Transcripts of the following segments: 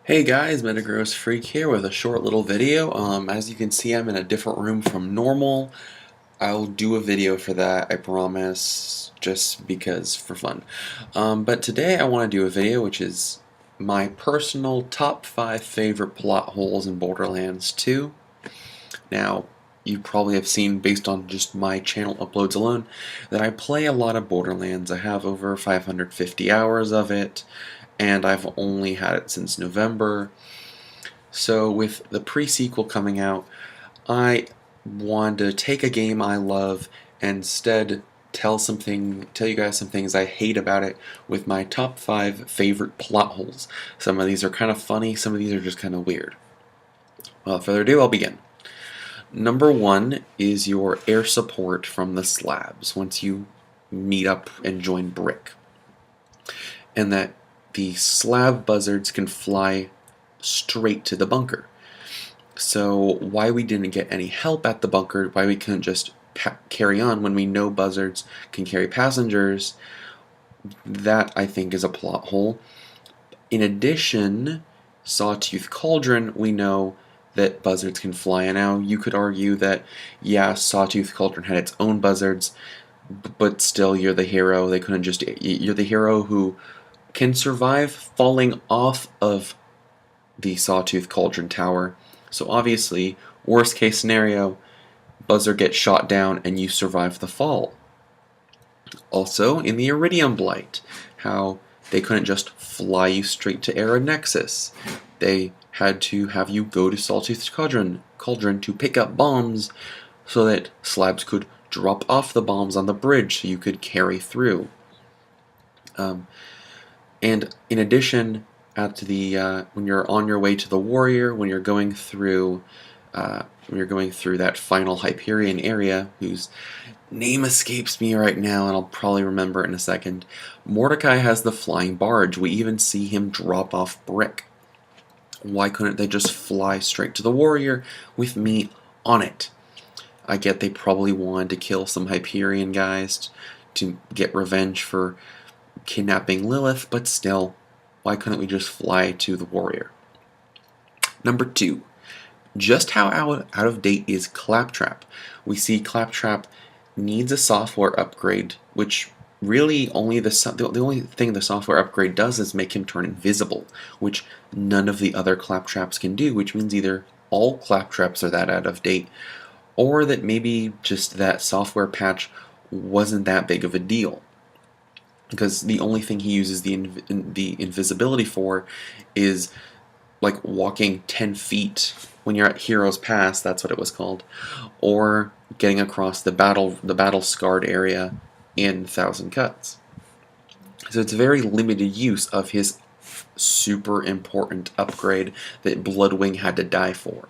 Hey guys, Metagross Freak here with a short little video. As you can see, I'm in a different room from normal. I'll do a video for that, I promise, just because for fun. But today I want to do a video which is my personal top 5 favorite plot holes in Borderlands 2. Now, you probably have seen, based on just my channel uploads alone, that I play a lot of Borderlands. I have over 550 hours of it, and I've only had it since November. So with the pre-sequel coming out, I wanted to take a game I love and instead tell you guys some things I hate about it with my top 5 favorite plot holes. Some of these are kind of funny, some of these are just kind of weird. Without further ado, I'll begin. Number 1 is your air support from the slabs once you meet up and join Brick. And that the slab buzzards can fly straight to the bunker. So why we didn't get any help at the bunker, why we couldn't just carry on when we know buzzards can carry passengers, that I think is a plot hole. In addition, Sawtooth Cauldron, we know that buzzards can fly, and now you could argue that, yeah, Sawtooth Cauldron had its own buzzards, but still you're the hero. They couldn't just, you're the hero who can survive falling off of the Sawtooth Cauldron Tower. So obviously, worst case scenario, buzzard gets shot down and you survive the fall. Also, in the Iridium Blight, how they couldn't just fly you straight to Aeronexus. They had to have you go to Sawtooth Cauldron to pick up bombs so that slabs could drop off the bombs on the bridge so you could carry through. And in addition, at the when you're on your way to the warrior, when you're going through that final Hyperion area, whose name escapes me right now, and I'll probably remember it in a second, Mordecai has the flying barge. We even see him drop off Brick. Why couldn't they just fly straight to the warrior with me on it? I get they probably wanted to kill some Hyperion guys to get revenge for kidnapping Lilith, but still, why couldn't we just fly to the warrior? Number 2. Just how out of date is Claptrap? We see Claptrap needs a software upgrade, which really only the only thing the software upgrade does is make him turn invisible, which none of the other Claptraps can do, which means either all Claptraps are that out of date, or that maybe just that software patch wasn't that big of a deal. Because the only thing he uses the invisibility for is like walking 10 feet when you're at Heroes Pass, that's what it was called, or getting across the battle scarred area in Thousand Cuts. So it's very limited use of his super important upgrade that Bloodwing had to die for.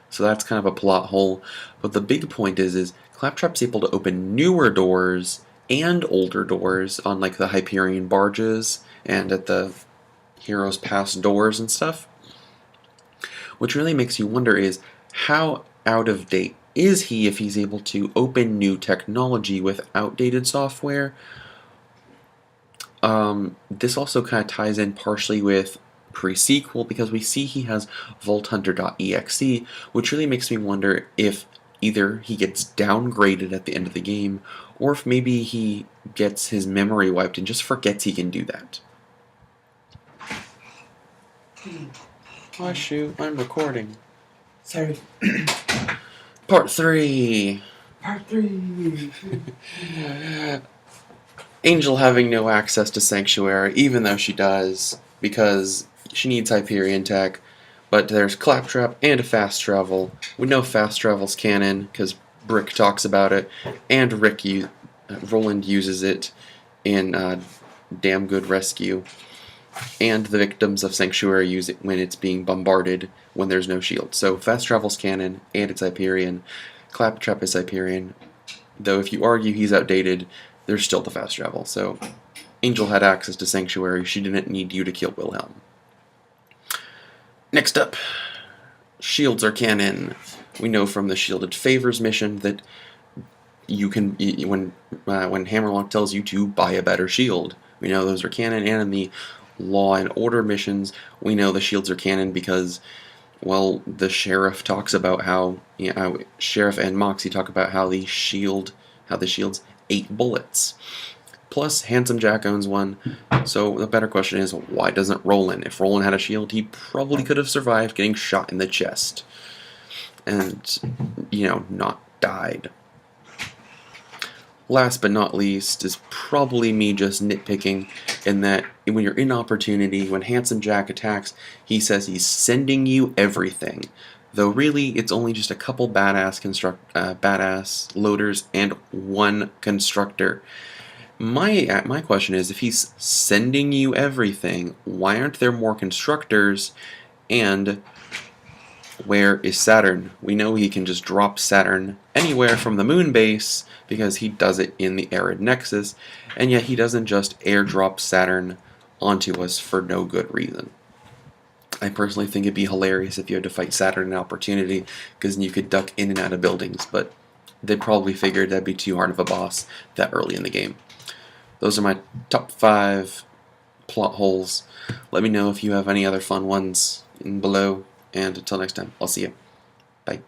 So that's kind of a plot hole. But the big point is Claptrap's able to open newer doors and older doors on like the Hyperion barges and at the Heroes Pass doors and stuff. Which really makes you wonder is how out of date is he if he's able to open new technology with outdated software? This also kind of ties in partially with pre-sequel because we see he has VaultHunter.exe, which really makes me wonder if either he gets downgraded at the end of the game, or if maybe he gets his memory wiped and just forgets he can do that. Oh shoot, I'm recording. Sorry. Part 3. Part 3. Angel having no access to Sanctuary, even though she does, because she needs Hyperion tech. But there's Claptrap and a fast travel. We know fast travel's canon because Brick talks about it, and Roland uses it in Damn Good Rescue. And the victims of Sanctuary use it when it's being bombarded when there's no shield. So fast travel's canon, and it's Hyperion. Claptrap is Hyperion. Though if you argue he's outdated, there's still the fast travel. So Angel had access to Sanctuary. She didn't need you to kill Wilhelm. Next up, shields are canon. We know from the Shielded Favors mission that you can, when Hammerlock tells you to buy a better shield, we know those are canon, and in the Law and Order missions, we know the shields are canon because, well, the sheriff talks about how, Sheriff and Moxie talk about how the shields 8 bullets. Plus, Handsome Jack owns one. So the better question is, why doesn't Roland? If Roland had a shield, he probably could have survived getting shot in the chest. And, not died. Last but not least is probably me just nitpicking in that when you're in Opportunity, when Handsome Jack attacks, he says he's sending you everything. Though really, it's only just a couple badass loaders and one constructor. My question is, if he's sending you everything, why aren't there more constructors? And where is Saturn? We know he can just drop Saturn anywhere from the moon base because he does it in the Arid Nexus, and yet he doesn't just airdrop Saturn onto us for no good reason. I personally think it'd be hilarious if you had to fight Saturn in Opportunity, because you could duck in and out of buildings, but they probably figured that'd be too hard of a boss that early in the game. Those are my top 5 plot holes. Let me know if you have any other fun ones below, and until next time, I'll see you. Bye.